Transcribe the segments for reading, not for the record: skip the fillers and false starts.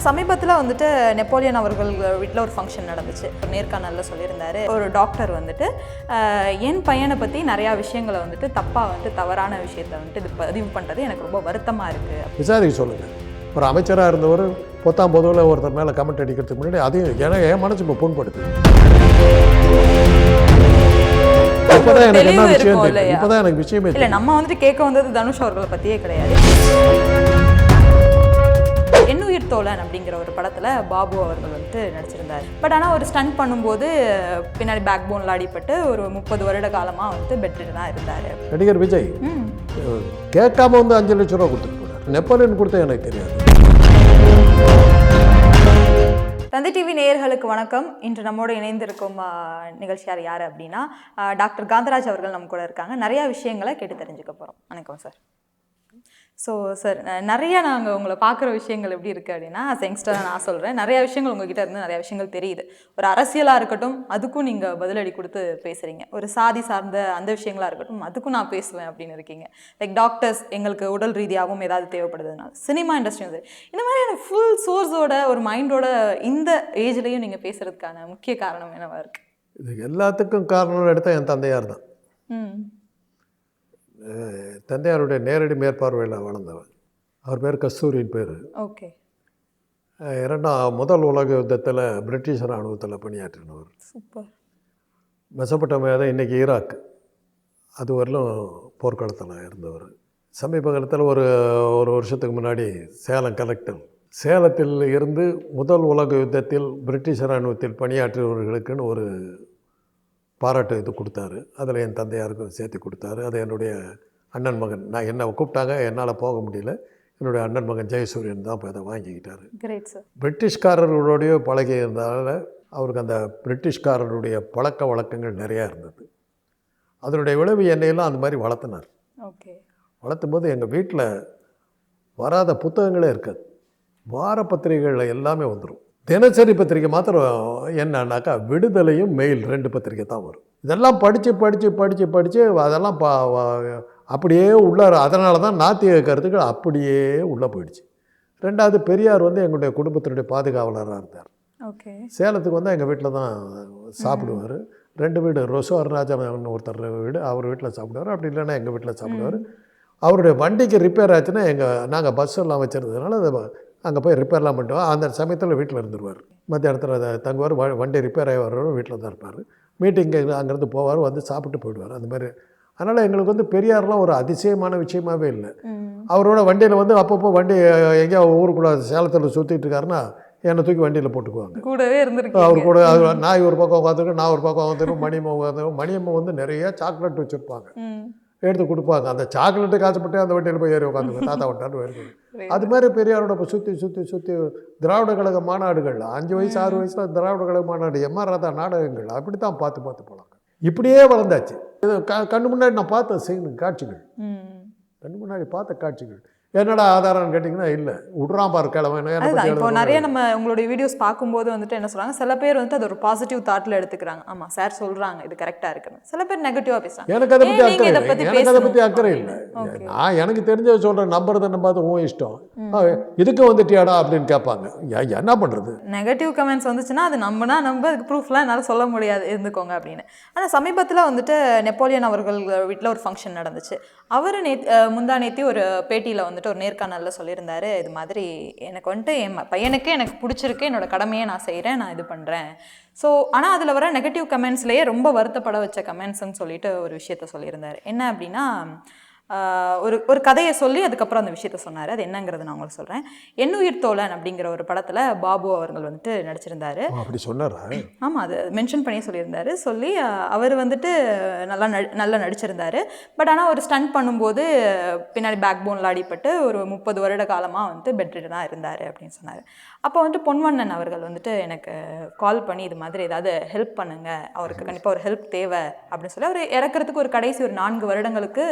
சமீபத்தில் வந்துட்டு நெப்போலியன் அவர்கள் வீட்டில் ஒரு ஃபங்க்ஷன் நடந்துச்சு. ஒரு நேர்காணலில் சொல்லியிருந்தாரு, ஒரு டாக்டர் வந்துட்டு என் பையனை பற்றி நிறையா விஷயங்களை வந்துட்டு தவறான விஷயத்தை வந்துட்டு இது பதிவு பண்ணுறது எனக்கு ரொம்ப வருத்தமாக இருக்குது. விசாரிக்க சொல்லுங்கள். ஒரு அமைச்சராக இருந்தவர் பொத்தாம் பொதுவில் ஒருத்தர் மேலே கமெண்ட் அடிக்கிறதுக்கு முன்னாடி அதையும் ஏன்னா என் மனசு இப்போ புண்படுது. இப்போதான் எனக்கு என்ன விஷயம் தெரியும். இப்போதான் எனக்கு விஷயமே இல்லை. நம்ம வந்துட்டு கேட்க வந்தது தனுஷ் அவர்களை பற்றியே கிடையாது. எண்ணுயிர் தோழன் அப்படிங்கிற ஒரு படத்தில் பாபு அவர்கள் வந்துட்டு நடிச்சிருந்தார். பட் ஆனால் ஒரு ஸ்டண்ட் பண்ணும்போது பின்னாடி பேக் போனில் அடிபட்டு ஒரு 30 வருட காலமாக வந்துட்டு பெட்ரிட்டு தான் இருந்தார். நடிகர் விஜய் கேட்காம வந்து 5 லட்சம் ரூபா கொடுத்துட்டு போனார். நெப்போலியன் கொடுத்தா எனக்கு தெரியாது. தந்தை டிவி நேயர்களுக்கு வணக்கம். இன்று நம்மோடு இணைந்திருக்கும் நிகழ்ச்சியார் யார் அப்படின்னா டாக்டர் காந்தராஜ் அவர்கள் நம்ம கூட இருக்காங்க. நிறையா விஷயங்களை கேட்டு தெரிஞ்சுக்க போகிறோம். வணக்கம் சார். ஸோ சார், நிறையா நாங்கள் உங்களை பார்க்குற விஷயங்கள் எப்படி இருக்குது அப்படின்னா, யங்ஸ்டராக நான் சொல்கிறேன், நிறையா விஷயங்கள் உங்ககிட்ட இருந்து நிறையா விஷயங்கள் தெரியுது. ஒரு அரசியலாக இருக்கட்டும், அதுக்கும் நீங்கள் பதிலடி கொடுத்து பேசுகிறீங்க. ஒரு சாதி சார்ந்த அந்த விஷயங்களாக இருக்கட்டும், அதுக்கும் நான் பேசுவேன் அப்படின்னு இருக்கீங்க. லைக் டாக்டர்ஸ் எங்களுக்கு உடல் ரீதியாகவும் ஏதாவது தேவைப்படுதுனால, சினிமா இண்டஸ்ட்ரியும் சரி, இந்த மாதிரியான ஃபுல் சோர்ஸோட ஒரு மைண்டோட இந்த ஏஜ்லேயும் நீங்கள் பேசுகிறதுக்கான முக்கிய காரணம் என்னவா இருக்குது? இது எல்லாத்துக்கும் காரணம்னு எடுத்தால் என் தந்தையார் தான். தந்தையாருடைய நேரடி மேற்பார்வையில் வளர்ந்தவன். அவர் பேர் கஸ்தூரின் பேர். ஓகே. முதல் உலக யுத்தத்தில் பிரிட்டிஷ் இராணுவத்தில் பணியாற்றினவர். சூப்பர். மெசபட்டோமியா தான் இன்றைக்கி ஈராக், அது வரலும் போர்க்களத்தில் இருந்தவர். சமீப காலத்தில் ஒரு வருஷத்துக்கு முன்னாடி சேலம் கலெக்டர், சேலத்தில் இருந்து முதல் உலக யுத்தத்தில் பிரிட்டிஷ் இராணுவத்தில் பணியாற்றியவர்களுக்குன்னு ஒரு பாராட்டு இது கொடுத்தாரு. அதில் என் தந்தையாருக்கும் சேர்த்து கொடுத்தாரு. அது என்னுடைய அண்ணன் மகன், நான் என்னை கூப்பிட்டாங்க, என்னால் போக முடியல, என்னுடைய அண்ணன் மகன் ஜெயசூரியன் தான் இப்போ அதை வாங்கிக்கிட்டார். Great sir. பிரிட்டிஷ்காரர்களுடைய பழகி இருந்ததால் அவருக்கு அந்த பிரிட்டிஷ்காரருடைய பழக்க வழக்கங்கள் நிறையா இருந்தது. அதனுடைய விளைவு என்னையெல்லாம் அந்த மாதிரி வளர்த்தினார். ஓகே. வளர்த்தும் போது எங்கள் வீட்டில் வராத புத்தகங்களே இருக்காது. வார பத்திரிகைகளில் எல்லாமே வந்துடும். தினசரி பத்திரிக்கை மாத்திரம் என்னன்னாக்கா விடுதலையும் மெயில் 2 பத்திரிக்கை தான் வரும். இதெல்லாம் படித்து அதெல்லாம் அப்படியே உள்ளார. அதனால தான் நாத்திக கருத்துக்கள் அப்படியே உள்ளே போயிடுச்சு. 2வது பெரியார் வந்து எங்களுடைய குடும்பத்தினுடைய பாதுகாவலராக இருந்தார். ஓகே. சேலத்துக்கு வந்து எங்கள் வீட்டில் தான் சாப்பிடுவார். 2 வீடு, ரொசோ அருணாச்சலம் ஒருத்தர் வீடு, அவர் வீட்டில் சாப்பிடுவார். அப்படி இல்லைன்னா எங்கள் வீட்டில் சாப்பிடுவார். அவருடைய வண்டிக்கு ரிப்பேர் ஆச்சுன்னா நாங்கள் பஸ் எல்லாம் வச்சுருந்ததுனால அதை அங்கே போய் ரிப்பேர்லாம் பண்ணிட்டோம். அந்த சமயத்தில் வீட்டில் இருந்துருவார். மத்தியானத்தில் தங்குவார். வண்டி ரிப்பேர் ஆகி வர்றவரும் வீட்டில் தான் இருப்பார். மீட்டிங்கு அங்கேருந்து போவார், வந்து சாப்பிட்டு போயிடுவார். அந்த மாதிரி. அதனால் எங்களுக்கு வந்து பெரியார்லாம் ஒரு அதிசயமான விஷயமாகவே இல்லை. அவரோட வண்டியில் வந்து அப்பப்போ வண்டி எங்கேயோ ஊருக்குள்ள சேலத்தில் சுற்றிட்டு இருக்காருன்னா என்னை தூக்கி வண்டியில் போட்டுக்குவாங்க. கூடவே இருந்திருக்கு. அவர் கூட நான் ஒரு பக்கம் உட்காந்துருக்கேன், நான் ஒரு பக்கம் உட்காந்துருக்கேன். மணியம்மா வந்து நிறைய சாக்லேட் வச்சுருப்பாங்க, எடுத்து கொடுப்பாங்க. அந்த சாக்லேட்டு காசுப்பட்டு அந்த வண்டியில் போய் ஏறி உட்காந்துருக்கேன். தாத்தா விட்டான்னு வருது. அது மாதிரி பெரியாரோட இப்போ சுற்றி திராவிட கழக மாநாடுகள் 5 வயசு 6 வயசில் திராவிட கழக மாநாடு, எம்ஆர் ராதா நாடகங்கள் அப்படி தான் பார்த்து போகலாங்க. இப்படியே வளர்ந்தாச்சு. இது கண்ணு முன்னாடி நான் பார்த்த காட்சிகள், கண்ணு முன்னாடி பார்த்த காட்சிகள். என்னடா ஆதாரம்னு கேட்டிங்கன்னா இல்லை, விட்றான் பாரு கிழமை. இப்போ நிறைய நம்ம உங்களுடைய வீடியோஸ் பார்க்கும்போது வந்துட்டு என்ன சொல்கிறாங்க, சில பேர் வந்துட்டு அது ஒரு பாசிட்டிவ் தாட்டில் எடுத்துக்கிறாங்க. ஆமாம் சார் சொல்கிறாங்க இது கரெக்டாக இருக்குன்னு. சில பேர் நெகட்டிவாக பேசுகிறாங்க. எனக்கு அதை பற்றி அக்கறை இல்லை. நான் எனக்கு தெரிஞ்ச சொல்கிறேன், நம்புறது நம்பாது உன் இஷ்டம். இதுக்கு வந்துட்டியாடா அப்படின்னு கேட்பாங்க. என்ன பண்ணுறது? நெகட்டிவ் கமெண்ட்ஸ் வந்துச்சுன்னா அது நம்பினா அதுக்கு ப்ரூஃப்லாம் என்னால் சொல்ல முடியாது, இருந்துக்கோங்க அப்படின்னு. ஆனால் சமீபத்தில் வந்துட்டு நெப்போலியன் அவர்கள் வீட்டில் ஒரு ஃபங்க்ஷன் நடந்துச்சு. அவர் முந்தா நேத்தி ஒரு பேட்டியில் வந்துட்டு ஒரு நேர்காணலில் சொல்லியிருந்தாரு, இது மாதிரி எனக்கு வந்துட்டு என் பையனுக்கு எனக்கு பிடிச்சிருக்கு, என்னோட கடமையை நான் செய்கிறேன், நான் இது பண்ணுறேன். ஸோ ஆனால் அதில் வர நெகட்டிவ் கமெண்ட்ஸ்லேயே ரொம்ப வருத்தப்பட வச்ச கமெண்ட்ஸ்ன்னு சொல்லிட்டு ஒரு விஷயத்த சொல்லியிருந்தார். என்ன அப்படின்னா, ஒரு கதையை சொல்லி அதுக்கப்புறம் அந்த விஷயத்த சொன்னார். அது என்னங்கிறது நான் உங்களுக்கு சொல்கிறேன். எண்ணுயிர் தோழன் அப்படிங்கிற ஒரு படத்தில் பாபு அவர்கள் வந்துட்டு நடிச்சிருந்தார். அப்படி சொன்னாரா? ஆமாம், அது மென்ஷன் பண்ணி சொல்லியிருந்தார். சொல்லி அவர் வந்துட்டு நல்லா நடிச்சிருந்தார். பட் ஆனால் ஒரு ஸ்டண்ட் பண்ணும்போது பின்னாடி பேக் போனில் அடிபட்டு ஒரு 30 வருட காலமாக வந்துட்டு பெட்ரிட்டு தான் இருந்தார் அப்படின்னு சொன்னார். அப்போ வந்துட்டு பொன்வண்ணன் அவர்கள் வந்துட்டு எனக்கு கால் பண்ணி இது மாதிரி ஏதாவது ஹெல்ப் பண்ணுங்கள், அவருக்கு கண்டிப்பாக ஒரு ஹெல்ப் தேவை அப்படின்னு சொல்லி அவர் இறக்கிறதுக்கு ஒரு கடைசி ஒரு 4 வருடங்களுக்கு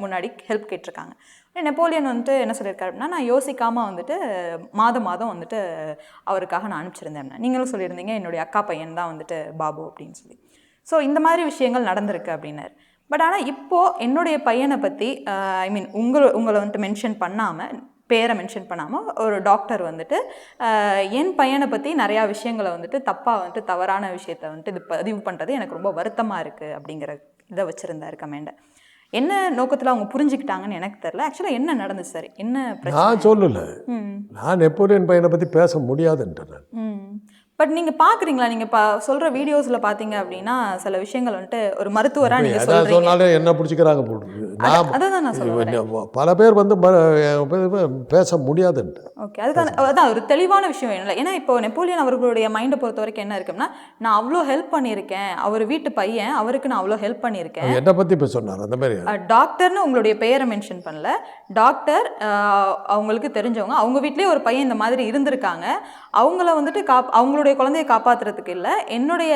முன்னாடி ஹெல்ப் கேட்டிருக்காங்க. நெப்போலியன் வந்துட்டு என்ன சொல்லியிருக்காரு அப்படின்னா, நான் யோசிக்காமல் வந்துட்டு மாதம் வந்துட்டு அவருக்காக நான் அனுப்பிச்சிருந்தேன். நீங்களும் சொல்லியிருந்தீங்க என்னுடைய அக்கா பையன் தான் வந்துட்டு பாபு அப்படின்னு சொல்லி. ஸோ இந்த மாதிரி விஷயங்கள் நடந்திருக்கு அப்படின்னாரு. பட் ஆனால் இப்போது என்னுடைய பையனை பற்றி உங்களை வந்துட்டு மென்ஷன் பண்ணாமல் பேரை மென்ஷன் பண்ணாமல் ஒரு டாக்டர் வந்துட்டு என் பையனை பற்றி நிறையா விஷயங்களை வந்துட்டு தப்பாக வந்துட்டு தவறான விஷயத்தை வந்துட்டு இது பதிவு பண்ணுறது எனக்கு ரொம்ப வருத்தமாக இருக்குது அப்படிங்கிற இதை வச்சுருந்தாரு கமெண்டை. என்ன நோக்கத்தில் அவங்க புரிஞ்சுக்கிட்டாங்கன்னு எனக்கு தெரியல. ஆக்சுவலாக என்ன நடந்துச்சு சார்? என்ன பிரச்சனை? நான் சொல்லலை, நான் நெப்போலியன் பையனை பற்றி பேச முடியாதுன்றேன். பட் நீங்கள் பார்க்குறீங்களா, நீங்கள் சொல்கிற வீடியோஸில் பார்த்தீங்க அப்படின்னா சில விஷயங்கள் வந்துட்டு ஒரு மருத்துவராக நீங்கள் எதாவது சொன்னாலும் என்ன பிடிச்சிக்கிறாங்க போட்டுருக்கு. அதான் நான் சொல்லுவேன், பல பேர் வந்து பேச முடியாதுன்ட்டு. ஓகே, அதான் ஒரு தெளிவான விஷயம் வேணும்ல. ஏன்னா இப்போ நெப்போலியன் அவர்களுடைய மைண்டை பொறுத்த வரைக்கும் என்ன இருக்குன்னா, நான் அவ்வளோ ஹெல்ப் பண்ணியிருக்கேன், அவர் வீட்டு பையன், அவருக்கு நான் அவ்வளோ ஹெல்ப் பண்ணியிருக்கேன். என்னை பற்றி இப்போ சொன்னார் அந்த மாதிரி. டாக்டர்னு உங்களுடைய பெயரை மென்ஷன் பண்ணல. டாக்டர் அவங்களுக்கு தெரிஞ்சவங்க, அவங்க வீட்லேயே ஒரு பையன் இந்த மாதிரி இருந்திருக்காங்க, அவங்கள வந்துட்டு அவங்களுடைய குழந்தையை காப்பாற்றுறதுக்கு இல்லை, என்னுடைய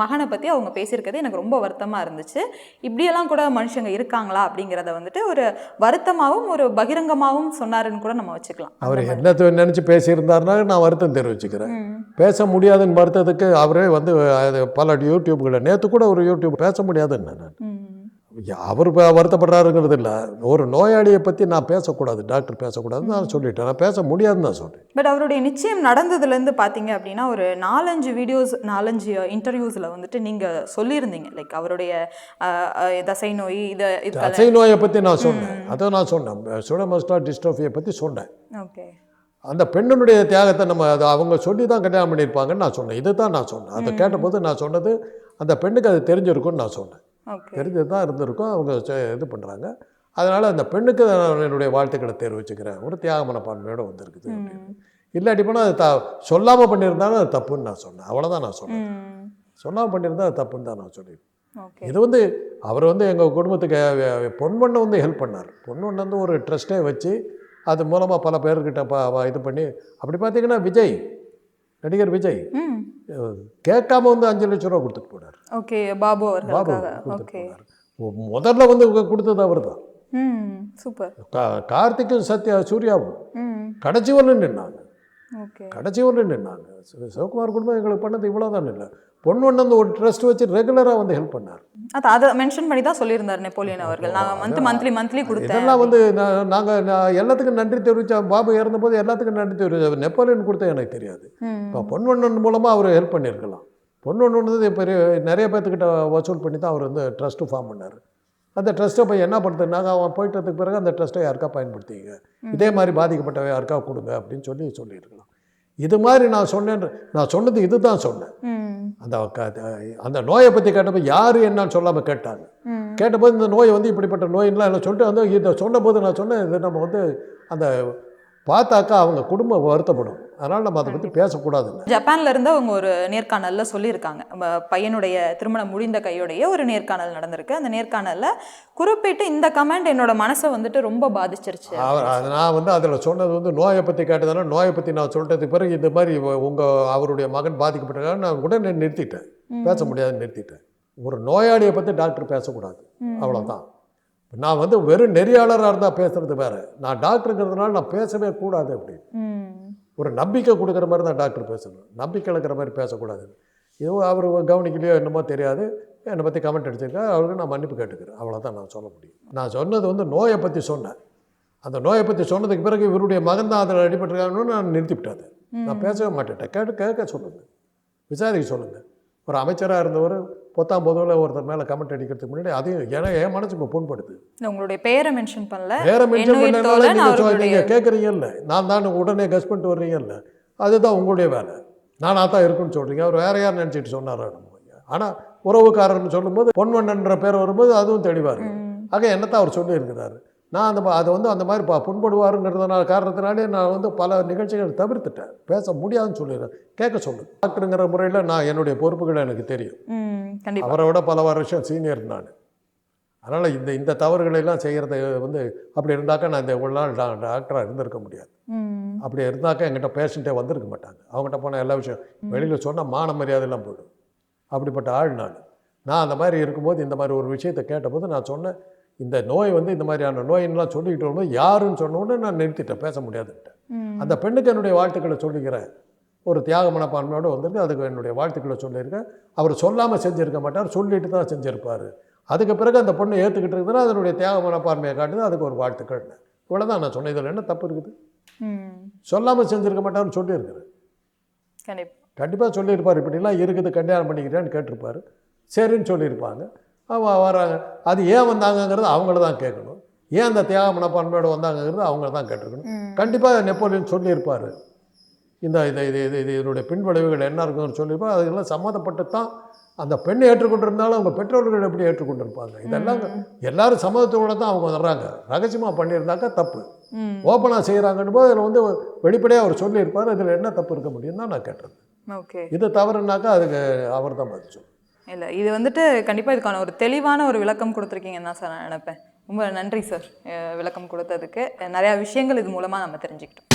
மகனை பற்றி அவங்க பேசியிருக்கிறது எனக்கு ரொம்ப வருத்தமாக இருந்துச்சு. இப்படியெல்லாம் கூட மனுஷங்க இருக்காங்களா அப்படிங்கிறத வந்துட்டு ஒரு வருத்தமாகவும் ஒரு பகிரங்கமாகவும் சொன்னாருன்னு கூட நம்ம வச்சுக்கலாம். அவர் என்னத்தை நினச்சி பேசியிருந்தாருன்னா நான் வருத்தம் தெரிவிச்சுக்கிறேன். பேச முடியாதுன்னு வருத்தத்துக்கு அவரே வந்து பல யூடியூப்களை, நேற்று கூட ஒரு யூடியூப் பேச முடியாதுன்னு நான் அவர் வருத்தப்படுறாருங்கிறது இல்லை. ஒரு நோயாளியை பற்றி நான் பேசக்கூடாது, டாக்டர் பேசக்கூடாதுன்னு நான் சொல்லிட்டேன். நான் பேச முடியாதுன்னு நான் சொல்கிறேன். பட் அவருடைய நிச்சயம் நடந்ததுலேருந்து பார்த்தீங்க அப்படின்னா ஒரு 4-5 வீடியோஸ் 4-5 இன்டர்வியூஸில் வந்துட்டு நீங்கள் சொல்லியிருந்தீங்க, லைக் அவருடைய தசை நோய் தசை நோயை பற்றி நான் சொன்னேன். அதை நான் சொன்னேன், சூடோமஸ்குலர் டிஸ்ட்ரோஃபியை பற்றி சொன்னேன். ஓகே, அந்த பெண்ணுடைய தியாகத்தை நம்ம அதை அவங்க சொல்லி தான் கல்யாணம் பண்ணியிருப்பாங்கன்னு நான் சொன்னேன். இதை தான் நான் சொன்னேன். அதை கேட்டபோது நான் சொன்னது அந்த பெண்ணுக்கு அது தெரிஞ்சிருக்குன்னு நான் சொன்னேன். தெரிஞ்சது தான் இருந்திருக்கும், அவங்க இது பண்ணுறாங்க. அதனால் அந்த பெண்ணுக்கு நான் என்னுடைய வாழ்த்துக்களை தெரிவிச்சுக்கிறேன். ஒரு தியாக மனப்பான்மையோடு வந்திருக்குது அப்படின்னு. இல்லாட்டி போனால் அது சொல்லாமல் பண்ணியிருந்தாலும் அது தப்புன்னு நான் சொன்னேன். அவ்வளோதான் நான் சொன்னேன். சொல்லாமல் பண்ணியிருந்தா அது தப்புன்னு தான் நான் சொல்லியிருக்கேன். இது வந்து அவர் வந்து எங்கள் குடும்பத்துக்கு பொன்வண்ணை வந்து ஹெல்ப் பண்ணார். பொன்வண்ணை வந்து ஒரு ட்ரஸ்ட்டே வச்சு அது மூலமாக பல பேர்கிட்ட இது பண்ணி, அப்படி பார்த்தீங்கன்னா விஜய், நடிகர் விஜய் கேட்காம வந்து 5 லட்சம் ரூபா கொடுத்துட்டு போனார். ஓகே, பாபு கொடுத்துட்டு போனார். முதல்ல வந்து கொடுத்தது அவர் தான். சூப்பர். கார்த்திக்கும் சூர்யாவும் கடைசி வரலும் நின்னாங்க. கடைசி வரலும் நின்னாங்க. சிவகுமார் குடும்பம் எங்களுக்கு பண்ணது இவ்வளோதான் இல்லை. பொண்ணு வந்து ஒரு ட்ரஸ்ட் வச்சு ரெகுலராக வந்து ஹெல்ப் பண்ணார். அதை மென்ஷன் பண்ணி தான் சொல்லியிருந்தார் நெப்போலியன் அவர்கள். நாங்கள் மந்த்லி கொடுத்தோம். இதெல்லாம் வந்து நாங்கள் எல்லாத்துக்கும் நன்றி தெரிவித்தோம். பாபு இறந்தபோது எல்லாத்துக்கும் நன்றி தெரிவித்தோம். நெப்போலியன் கொடுத்தா எனக்கு தெரியாது. இப்போ பொன்வண்ணன் மூலமாக அவர் ஹெல்ப் பண்ணியிருக்கலாம். பொன்வண்ணன் வந்து பெரிய நிறைய பேர்த்துக்கிட்ட வசூல் பண்ணி தான் அவர் வந்து ட்ரஸ்ட்டு ஃபார்ம் பண்ணார். அந்த ட்ரஸ்ட்டை போய் என்ன பண்ணுறதுனாங்க, அவன் போயிட்டதுக்கு பிறகு அந்த ட்ரஸ்ட்டை யாருக்கா பயன்படுத்திங்க, இதே மாதிரி பாதிக்கப்பட்டவ யாருக்கா கொடுங்க அப்படின்னு சொல்லியிருக்கலாம். இது மாதிரி நான் சொன்னது இது தான் சொன்னேன். அந்த நோயை பற்றி கேட்டப்போ யார் என்னன்னு சொல்லாமல் கேட்டாங்க. கேட்டபோது இந்த நோய் வந்து இப்படிப்பட்ட நோயின்லாம் என்ன சொல்லிட்டு வந்து இதை சொன்னபோது நான் சொன்னேன், இது நம்ம வந்து அந்த பார்த்தாக்கா அவங்க குடும்பம் வருத்தப்படும், அதனால் நம்ம அதை பற்றி பேசக்கூடாதுன்னு. ஜப்பான்ல இருந்து அவங்க ஒரு நேர்காணலில் சொல்லியிருக்காங்க. பையனுடைய திருமணம் முடிந்த கையோடைய ஒரு நேர்காணல் நடந்திருக்கு. அந்த நேர்காணலில் குறிப்பிட்டு இந்த கமெண்ட் என்னோட மனசை வந்துட்டு ரொம்ப பாதிச்சிருச்சு. நான் வந்து அதில் சொன்னது வந்து நோயை பற்றி கேட்டதுனால நோயை பற்றி நான் சொல்கிறதுக்கு பிறகு இந்த மாதிரி அவருடைய மகன் பாதிக்கப்பட்டிருக்காங்க, நான் உடனே நிறுத்திட்டேன், பேச முடியாதுன்னு நிறுத்திட்டேன். ஒரு நோயாளியை பற்றி டாக்டர் பேசக்கூடாது, அவ்வளோதான். நான் வந்து வெறும் நெறியாளராக இருந்தால் பேசுறது வேறு, நான் டாக்டருங்கிறதுனால நான் பேசவே கூடாது அப்படின்னு. ஒரு நம்பிக்கை கொடுக்குற மாதிரி தான் டாக்டர் பேசணும், நம்பிக்கை இழக்கிற மாதிரி பேசக்கூடாது. ஏதோ அவர் கவனிக்கலையோ என்னமோ தெரியாது, என்னை பற்றி கமெண்ட் அடிச்சிருக்கா, அவருக்கு நான் மன்னிப்பு கேட்டுக்கிறேன், அவ்வளோதான் நான் சொல்ல முடியும். நான் சொன்னது வந்து நோயை பற்றி சொன்னேன். அந்த நோயை பற்றி சொன்னதுக்கு பிறகு இவருடைய மகன் தான் அதில் அடிபட்டிருக்காங்கன்னு நான் நிறுத்திவிட்டாது. நான் பேசவே மாட்டேன். கேட்க சொல்லுங்கள், விசாரிக்க சொல்லுங்கள். ஒரு அமைச்சராக இருந்தவர் 10ஆம் பொதுவில் ஒருத்தர் மேலே கமெண்ட் அடிக்கிறதுக்கு முன்னாடி அதையும் ஏன்னா என் மனசு இப்போ புண்படுது. உங்களுடைய பேரை மென்ஷன் பண்ணல, பேரை மென்ஷன் பண்ணனால நீங்கள் கேட்குறீங்கல்ல, நான் தான் உடனே கஸ் பண்ணிட்டு வர்றீங்கல்ல, அதுதான் உங்களுடைய வேலை. நானாக தான் இருக்குன்னு சொல்கிறீங்க. அவர் வேற யார் நினச்சிட்டு சொன்னாரோ. ஆனால் உறவுக்காரர்னு சொல்லும்போது பொன்வண்ணன்ற பேர் வரும்போது அதுவும் தெளிவாக இருக்கும். ஆக என்னத்தான் அவர் சொல்லியிருக்கிறாரு. நான் அதை வந்து அந்த மாதிரி புண்படுவாருங்கிறதுனால காரணத்தினாலே நான் வந்து பல நிகழ்ச்சிகள் தவிர்த்துட்டேன். பேச முடியாதுன்னு சொல்லிடுறேன். கேட்க சொல்லு. டாக்டருங்கிற முறையில் நான் என்னுடைய பொறுப்புகள் எனக்கு தெரியும். அவரை விட பல வருஷம் சீனியர் நான். அதனால் இந்த தவறுகளெல்லாம் செய்கிறத வந்து அப்படி இருந்தாக்கா நான் இந்த இவ்வளோ நாள் டாக்டராக இருந்திருக்க முடியாது. அப்படி இருந்தாக்கா எங்கிட்ட பேஷண்ட்டே வந்திருக்க மாட்டாங்க. அவங்ககிட்ட போன எல்லா விஷயம் வெளியில் சொன்னால் மான மரியாதையெல்லாம் போய்டும். அப்படிப்பட்ட ஆள் நான் அந்த மாதிரி இருக்கும்போது இந்த மாதிரி ஒரு விஷயத்தை கேட்டபோது நான் சொன்னேன், இந்த நோய் வந்து இந்த மாதிரியான நோயின்லாம் சொல்லிக்கிட்டு வரும்போது யாருன்னு சொன்னோன்னே நான் நிறுத்திட்டேன், பேச முடியாதுன்ட்டேன். அந்த பெண்ணுக்கு என்னுடைய வாழ்த்துக்களை சொல்லிக்கிறேன். ஒரு தியாக மனப்பான்மையோடு வந்திருக்கு, அதுக்கு என்னுடைய வாழ்த்துக்களை சொல்லியிருக்கேன். அவர் சொல்லாமல் செஞ்சுருக்க மாட்டார், சொல்லிட்டு தான் செஞ்சுருப்பார். அதுக்கு பிறகு அந்த பொண்ணு ஏற்றுக்கிட்டு இருக்குதுன்னா அதனுடைய தியாக மனப்பான்மையை காட்டுது, அதுக்கு ஒரு வாழ்த்துக்கள். இவ்வளோதான் நான் சொன்னேன். இதில் என்ன தப்பு இருக்குது? ம். சொல்லாமல் செஞ்சுருக்க மாட்டாருன்னு சொல்லியிருக்கிறேன். கண்டிப்பா. கண்டிப்பாக சொல்லியிருப்பார். இப்படிலாம் இருக்குது, கல்யாணம் பண்ணிக்கிறேன்னு கேட்டிருப்பார். சரின்னு சொல்லியிருப்பாங்க. வராங்க. அது ஏன் வந்தாங்கங்கிறது அவங்கள தான் கேட்கணும். ஏன் அந்த தியாக மனப்பான்மையோடு வந்தாங்கங்கிறது அவங்கள தான் கேட்டிருக்கணும். கண்டிப்பாக நெப்போலியன் சொல்லியிருப்பார். இந்த இது இது இது இது இதனுடைய பின்விளைவுகள் என்ன இருக்குன்னு சொல்லியிருப்பார். அதெல்லாம் சம்மந்தப்பட்டு தான் அந்த பெண் ஏற்றுக்கொண்டிருந்தாலும் அவங்க பெற்றோர்கள் எப்படி ஏற்றுக்கொண்டிருப்பாங்க? இதெல்லாம் எல்லாரும் சம்மதத்தோடு தான் அவங்க வர்றாங்க. ரகசியமாக பண்ணியிருந்தாக்கா தப்பு. ஓப்பனாக செய்கிறாங்கன்னு போது அதில் வந்து வெளிப்படையாக அவர் சொல்லியிருப்பார். அதில் என்ன தப்பு இருக்க முடியும் தான் நான் கேட்டது. ஓகே. இது தவறுனாக்கா அதுக்கு அவர் தான் பதில் சொல்லணும். இல்லை, இது வந்துட்டு கண்டிப்பாக இதுக்கான ஒரு தெளிவான ஒரு விளக்கம் கொடுத்துருக்கீங்கன்னு தான் சார் நான் நினைப்பேன். ரொம்ப நன்றி சார் விளக்கம் கொடுத்ததுக்கு. நிறையா விஷயங்கள் இது மூலமாக நம்ம தெரிஞ்சுக்கிட்டோம்.